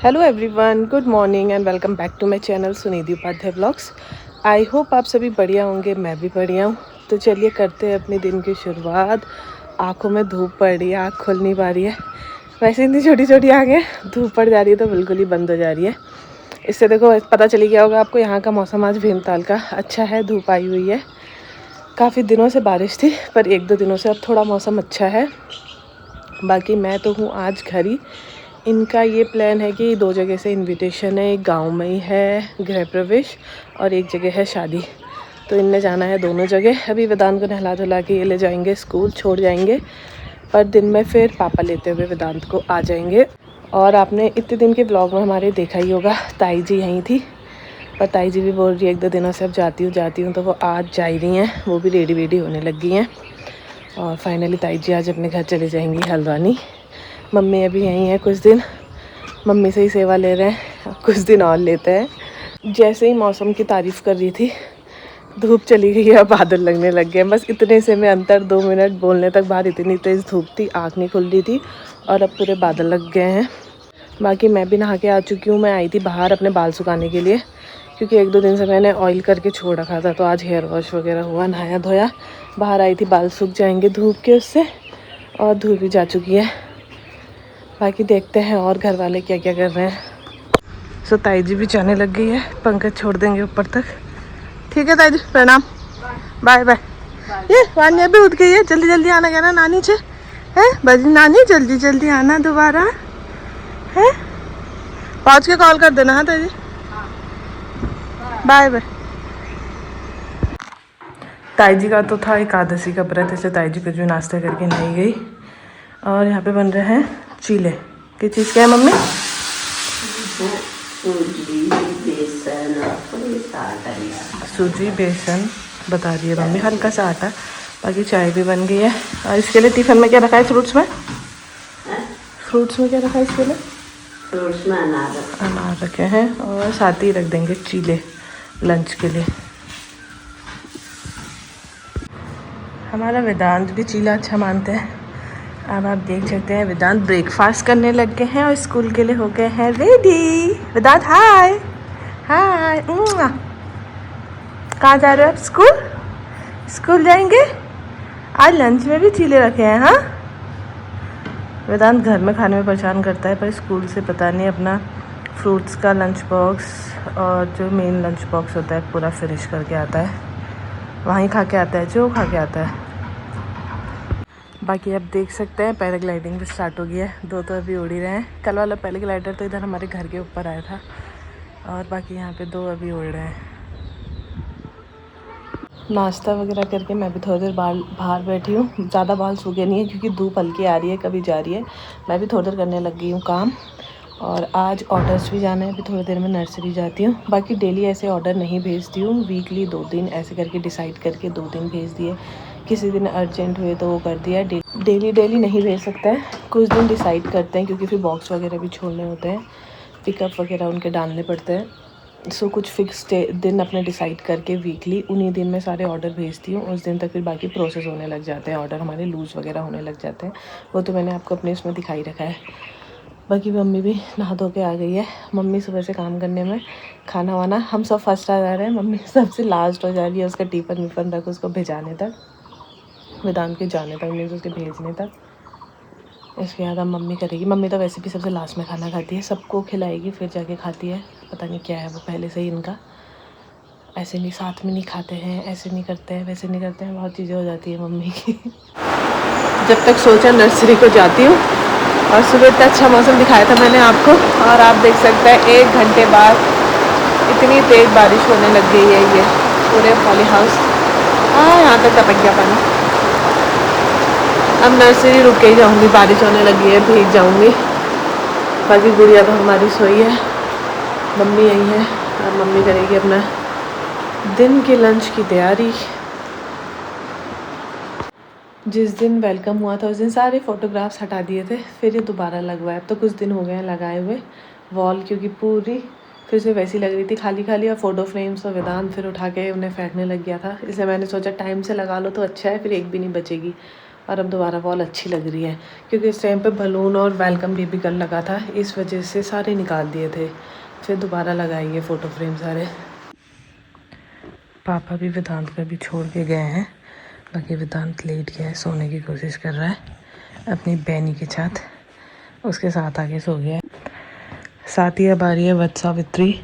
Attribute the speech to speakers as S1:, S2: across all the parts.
S1: Hello everyone, good morning and welcome back to my channel Sunidhi Upadhyay blogs. I hope आप सभी बढ़िया होंगे, मैं भी बढ़िया हूँ। तो चलिए करते हैं अपने दिन की शुरुआत। आँखों में धूप पड़ रही है, आँख खुल नहीं पा रही है। वैसे इतनी छोटी छोटी आँखें, धूप पड़ जा रही है तो बिल्कुल ही बंद हो जा रही है। इससे देखो पता चली गया होगा आपको, यहाँ का मौसम आज भीमताल का अच्छा है, धूप आई हुई है। काफ़ी दिनों से बारिश थी पर 1-2 दिनों से अब थोड़ा मौसम अच्छा है। बाकी मैं तो हूँ आज घर ही। इनका ये प्लान है कि 2 जगह से इनविटेशन है, एक गांव में ही है गृह प्रवेश और एक जगह है शादी। तो इनने जाना है दोनों जगह। अभी वेदांत को नहला धुला के ये ले जाएंगे स्कूल, छोड़ जाएंगे। पर दिन में फिर पापा लेते हुए वेदांत को आ जाएंगे। और आपने इतने दिन के ब्लॉग में हमारे देखा ही होगा, ताई जी यहीं थी। पर ताई जी भी बोल रही है 1-2 दिनों से अब जाती हूँ, तो वो आज जा ही रही हैं। वो भी रेडी वेडी होने लग गई हैं। और फाइनली ताई जी आज अपने घर चले जाएंगी हल्द्वानी। मम्मी अभी यहीं है कुछ दिन, मम्मी से ही सेवा ले रहे हैं, कुछ दिन और लेते हैं। जैसे ही मौसम की तारीफ़ कर रही थी, धूप चली गई है, बादल लगने लग गए। बस इतने से में अंतर 2 मिनट बोलने तक बाद इतनी तेज़ धूप थी, आँख नहीं खुल रही थी और अब पूरे बादल लग गए हैं। बाकी मैं भी नहा के आ चुकी हूँ। मैं आई थी बाहर अपने बाल सुखाने के लिए, क्योंकि 1-2 दिन से मैंने ऑयल करके छोड़ रखा था। तो आज हेयर वॉश वगैरह हुआ, नहाया धोया, बाहर आई थी। बाल सूख जाएंगे धूप के उससे, और धूप भी जा चुकी है। बाकी देखते हैं और घर वाले क्या क्या कर रहे हैं। सो ताई जी भी जाने लग गई है, पंकज छोड़ देंगे ऊपर तक। ठीक है ताई जी, प्रणाम, बाय बाय। ये वानिया भी उठ गई है, जल्दी जल्दी आना कहना नानी से है। बजी नानी जल्दी जल्दी आना दोबारा है। पहुँच के कॉल कर देना। हाँ ताई जी, बाय बाय। ताई जी का तो था एकादशी का व्रत, ऐसे ताई जी कुछ भी नाश्ता करके नहीं गई। और यहाँ पे बन रहे हैं चीले। किस चीज़ के हैं मम्मी? सूजी बेसन बता रही है मम्मी, हल्का सा आटा। बाकी चाय भी बन गई है। और इसके लिए टिफिन में क्या रखा है? फ्रूट्स में क्या रखा है इसके लिए?
S2: फ्रूट्स में
S1: अनार रखे हैं और साथ ही रख देंगे चीले लंच के लिए। हमारा वेदांत भी चीला अच्छा मानते हैं। अब आप देख सकते हैं वेदांत ब्रेकफास्ट करने लग गए हैं और स्कूल के लिए हो गए हैं रेडी। वेदांत हाय हाय। कहाँ जा रहे हो आप? स्कूल जाएंगे? आज लंच में भी चीले रखे हैं। हाँ, वेदांत घर में खाने में परेशान करता है, पर स्कूल से पता नहीं अपना फ्रूट्स का लंच बॉक्स और जो मेन लंच बॉक्स होता है पूरा फिनिश करके आता है। वहीं खा के आता है जो खा के आता है। बाकी आप देख सकते हैं पैराग्लाइडिंग भी स्टार्ट हो गई है। 2 तो अभी उड़ ही रहे हैं। कल वाला पैराग्लाइडर तो इधर हमारे घर के ऊपर आया था, और बाकी यहाँ पे 2 अभी उड़ रहे हैं। नाश्ता वगैरह करके मैं भी थोड़ी देर बाहर बैठी हूँ। ज़्यादा बाल सूखे नहीं है क्योंकि धूप हल्की आ रही है, कभी जा रही है। मैं भी थोड़ी देर करने लग गई हूँ काम। और आज ऑर्डर्स भी जाना है, अभी थोड़ी देर में नर्सरी जाती हूँ। बाकी डेली ऐसे ऑर्डर नहीं भेजती हूँ, वीकली 2 दिन ऐसे करके डिसाइड करके 2 दिन भेज दिए। किसी दिन अर्जेंट हुए तो वो कर दिया। डेली नहीं भेज सकते हैं, कुछ दिन डिसाइड करते हैं क्योंकि फिर बॉक्स वगैरह भी छोड़ने होते हैं, पिकअप वगैरह उनके डालने पड़ते हैं। सो कुछ फिक्स दिन अपने डिसाइड करके वीकली उन्हीं दिन में सारे ऑर्डर भेजती हूँ। उस दिन तक फिर बाकी प्रोसेस होने लग जाते हैं, ऑर्डर हमारे लूज़ वगैरह होने लग जाते हैं। वो तो मैंने आपको अपने इसमें दिखाई रखा है। बाकी मम्मी भी नहा धो के आ गई है। मम्मी सुबह से काम करने में, खाना वाना हम सब फर्स्ट आ जा रहे हैं, मम्मी सबसे लास्ट हो जा रही है। उसका टिफ़िन विफ़न रख उसको भिजाने तक, वेदांत के जाने तक, नहीं तो उसके भेजने तक। इसके बाद अब मम्मी करेगी। मम्मी तो वैसे भी सबसे लास्ट में खाना खाती है, सबको खिलाएगी फिर जाके खाती है। पता नहीं क्या है वो पहले से ही इनका, ऐसे नहीं साथ में नहीं खाते हैं, ऐसे नहीं करते हैं, वैसे नहीं करते हैं, बहुत चीज़ें हो जाती है मम्मी की। जब तक सोचा नर्सरी को जाती हूँ। और सुबह इतना अच्छा मौसम दिखाया था मैंने आपको, और आप देख सकते हैं 1 घंटे बाद इतनी तेज़ बारिश होने लग गई है। ये पूरे पॉली हाउस, हाँ, यहाँ तक टपक गया पानी। अब नर्सरी रुक के ही जाऊँगी, बारिश होने लगी है, भीग जाऊँगी। बाकी गुड़िया तो हमारी सोई है, मम्मी यही है और मम्मी करेगी अपना दिन के लंच की तैयारी। जिस दिन वेलकम हुआ था उस दिन सारे फ़ोटोग्राफ्स हटा दिए थे, फिर ये दोबारा लगवाए। अब तो कुछ दिन हो गए हैं लगाए हुए वॉल, क्योंकि पूरी फिर से वैसी लग रही थी खाली खाली। और फ़ोटो फ्रेम्स और वेदांत फिर उठा के उन्हें फेंकने लग गया था, इसलिए मैंने सोचा टाइम से लगा लो तो अच्छा है, फिर एक भी नहीं बचेगी। और अब दोबारा वॉल अच्छी लग रही है, क्योंकि इस टाइम पे बलून और वेलकम बेबी गर्ल लगा था, इस वजह से सारे निकाल दिए थे, फिर दोबारा लगाएंगे फ़ोटो फ्रेम सारे। पापा भी वेदांत को भी छोड़ के गए हैं, बाकी वेदांत लेट गया है, सोने की कोशिश कर रहा है अपनी बहनी के साथ, उसके साथ आके सो गया है। साथ ही अब आ रही है वट सावित्री,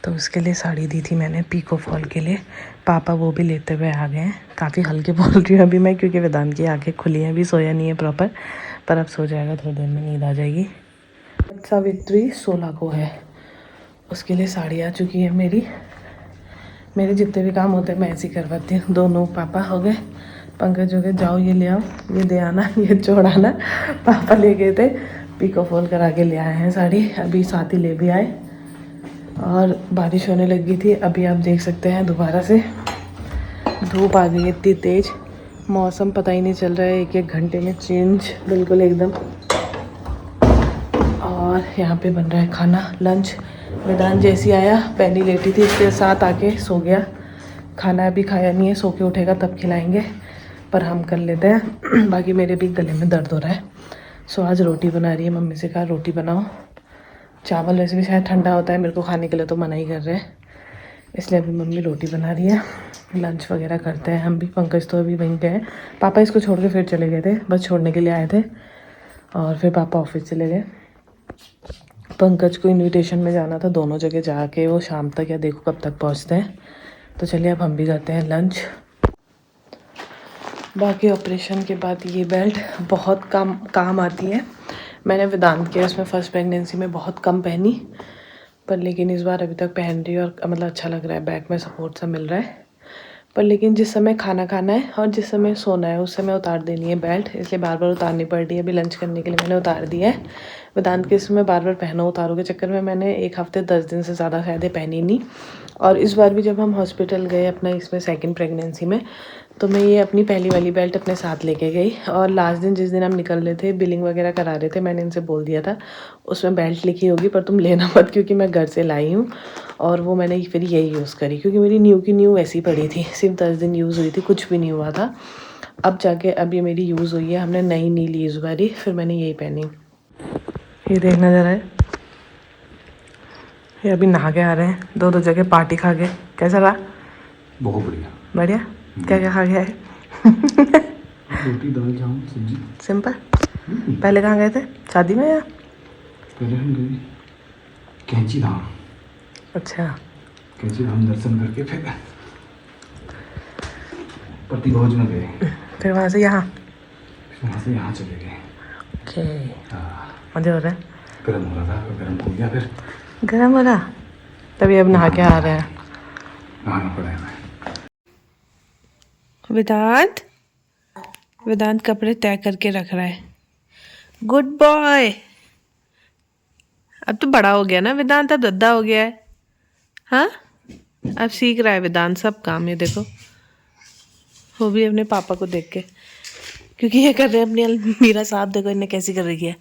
S1: तो उसके लिए साड़ी दी थी मैंने पीको फॉल के लिए, पापा वो भी लेते हुए आ गए हैं। काफ़ी हल्के बोल रही हूँ अभी मैं, क्योंकि वेदांत की आंखें खुली हैं, अभी सोया नहीं है प्रॉपर, पर अब सो जाएगा, थोड़ी देर में नींद आ जाएगी। वट सावित्री 16 को है, उसके लिए साड़ी आ चुकी है मेरी। मेरे जितने भी काम होते हैं मैं ऐसे ही करवाती हूँ। दोनों पापा हो गए, पंकज हो गए, जाओ ये ले आओ, ये दे आना, ये छोड़ाना। पापा ले गए थे, पिको फॉल करा के ले आए हैं साड़ी, अभी साथ ही ले भी आए। और बारिश होने लगी थी, अभी आप देख सकते हैं दोबारा से धूप आ गई है इतनी तेज़, मौसम पता ही नहीं चल रहा है, एक एक घंटे में चेंज बिल्कुल एकदम। और यहाँ पे बन रहा है खाना, लंच। वेदांत जैसी आया, पहली लेटी थी, इसके साथ आके सो गया, खाना अभी खाया नहीं है, सो के उठेगा तब खिलाएंगे, पर हम कर लेते हैं। बाकी मेरे भी गले में दर्द हो रहा है, सो आज रोटी बना रही है, मम्मी से कहा रोटी बनाओ। चावल वैसे भी शायद ठंडा होता है, मेरे को खाने के लिए तो मना ही कर रहे हैं, इसलिए अभी मम्मी रोटी बना रही है। लंच वगैरह करते हैं हम भी, पंकज तो अभी वहीं गए, पापा इसको छोड़ के फिर चले गए थे, बस छोड़ने के लिए आए थे, और फिर पापा ऑफिस चले गए। पंकज को इनविटेशन में जाना था, दोनों जगह जाके वो शाम तक या देखो कब तक पहुंचते हैं। तो चलिए अब हम भी करते हैं लंच। बाकी ऑपरेशन के बाद ये बेल्ट बहुत काम आती है। मैंने वेदांत किया इसमें फर्स्ट प्रेगनेंसी में बहुत कम पहनी, पर लेकिन इस बार अभी तक पहन रही है और मतलब अच्छा लग रहा है, बैक में सपोर्ट सा मिल रहा है। पर लेकिन जिस समय खाना खाना है और जिस समय सोना है उस समय उतार देनी है बेल्ट, इसलिए बार बार उतारनी पड़ रही है। अभी लंच करने के लिए मैंने उतार दिया है। वेदांत के इसमें बार बार पहनो उतारो के चक्कर में मैंने 1 हफ्ते 10 दिन से ज़्यादा शायद पहनी नहीं। और इस बार भी जब हम हॉस्पिटल गए अपना इसमें सेकंड प्रेगनेंसी में, तो मैं ये अपनी पहली वाली बेल्ट अपने साथ लेके गई, और लास्ट दिन जिस दिन हम निकल रहे थे बिलिंग वगैरह करा रहे थे, मैंने इनसे बोल दिया था उसमें बेल्ट लिखी होगी पर तुम लेना मत, क्योंकि मैं घर से लाई हूँ। और वो मैंने फिर यही यूज़ करी, क्योंकि मेरी न्यू की न्यू ऐसी पड़ी थी, सिर्फ 10 दिन यूज़ हुई थी, कुछ भी नहीं हुआ था। अब जाके अब ये मेरी यूज़ हुई है, हमने नई नहीं ली इस बारी, फिर मैंने यही पहनी। ये देखना जरा है, ये अभी नहा के आ रहे हैं, दो जगह पार्टी खा के। कैसा रहा?
S2: बहुत बढ़िया।
S1: बढ़िया। क्या क्या खा गया है?
S2: रोटी दाल चावल सब्जी,
S1: सिंपल। पहले कहाँ गए थे, शादी में या?
S2: पहले हम गए कैंची धाम।
S1: अच्छा,
S2: कैंची धाम दर्शन करके फिर पति भोज में गए,
S1: फिर वहाँ से यहाँ
S2: चले गए।
S1: ओके,
S2: हाँ,
S1: मज़े हो रहे हैं।
S2: गर्म हो रहा था, गर्म हो गया, फिर
S1: गर्म हो रहा, तभी अब नहा के आ रहे हैं।
S2: नहाना पड़ा है।
S1: वेदांत कपड़े तय करके रख रहा है, गुड बॉय। अब तो बड़ा हो गया ना वेदांत, अब दद्दा हो गया है। हाँ, अब सीख रहा है वेदांत सब काम, ये देखो वो भी अपने पापा को देख के, क्योंकि ये कर रहे हैं अपनी अलमीरा साफ, देखो इन्हें कैसी कर रही है।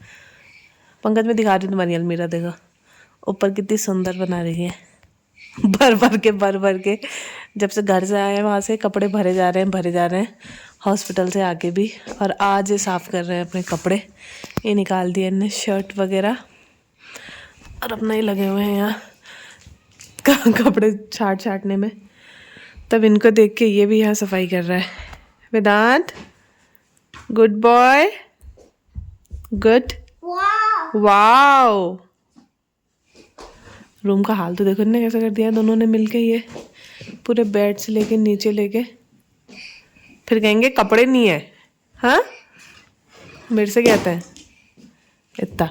S1: पंकज में दिखा रही हूँ तुम्हारी अलमीरा, देखो ऊपर कितनी सुंदर बना रही है, भर भर के जब से घर से आए हैं वहाँ से कपड़े भरे जा रहे हैं हॉस्पिटल से आके भी। और आज ये साफ़ कर रहे हैं अपने कपड़े, ये निकाल दिए इन्हें शर्ट वगैरह, और अपना ही लगे हुए हैं यहाँ कपड़े छाटने में। तब इनको देख के ये भी यहाँ सफाई कर रहा है। Vedant good boy, good, wow. Room का हाल तो देखो इन्हें कैसा कर दिया दोनों ने मिलके, ये पूरे बेड से लेके नीचे लेके, फिर कहेंगे कपड़े नहीं है। हाँ, मेरे से कहते हैं इतना।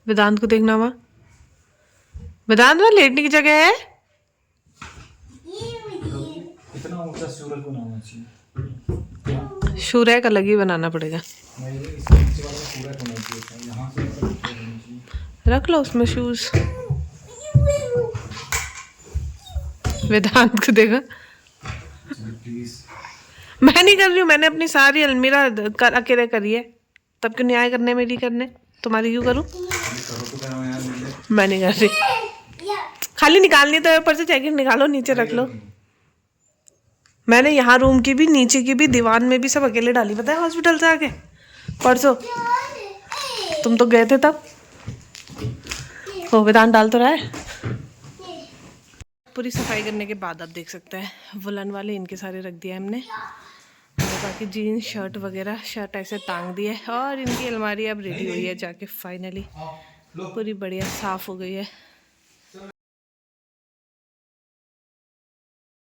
S1: वेदांत को देखना वहाँ, वेदांत वहाँ लेटने की जगह है।
S2: इतना ऊंचा सूरज बनाना चाहिए,
S1: शूरैक अलग ही बनाना पड़ेगा। रख लो उसमें शूज। वेदांत को देखा, मैं नहीं कर रही हूँ, मैंने अपनी सारी अलमीरा अकेले करी है, तब क्यों न्याय करने मेरी करने, तुम्हारी क्यों करूँ? मैं नहीं कर रही, खाली निकालनी तो ऊपर से जैकेट निकालो नीचे रख लो। मैंने यहाँ रूम की भी, नीचे की भी, दीवान में भी सब अकेले डाली, पता है, हॉस्पिटल से आके परसों। तुम तो गए थे तब। वो वेदांत डाल तो रहा है। पूरी सफाई करने के बाद आप देख सकते हैं वुलन वाले इनके सारे रख दिया हमने, और बाकी जीन्स शर्ट वगैरह, शर्ट ऐसे टांग दिए, और इनकी अलमारी अब रेडी हुई है जाके, फाइनली पूरी बढ़िया साफ़ हो गई है।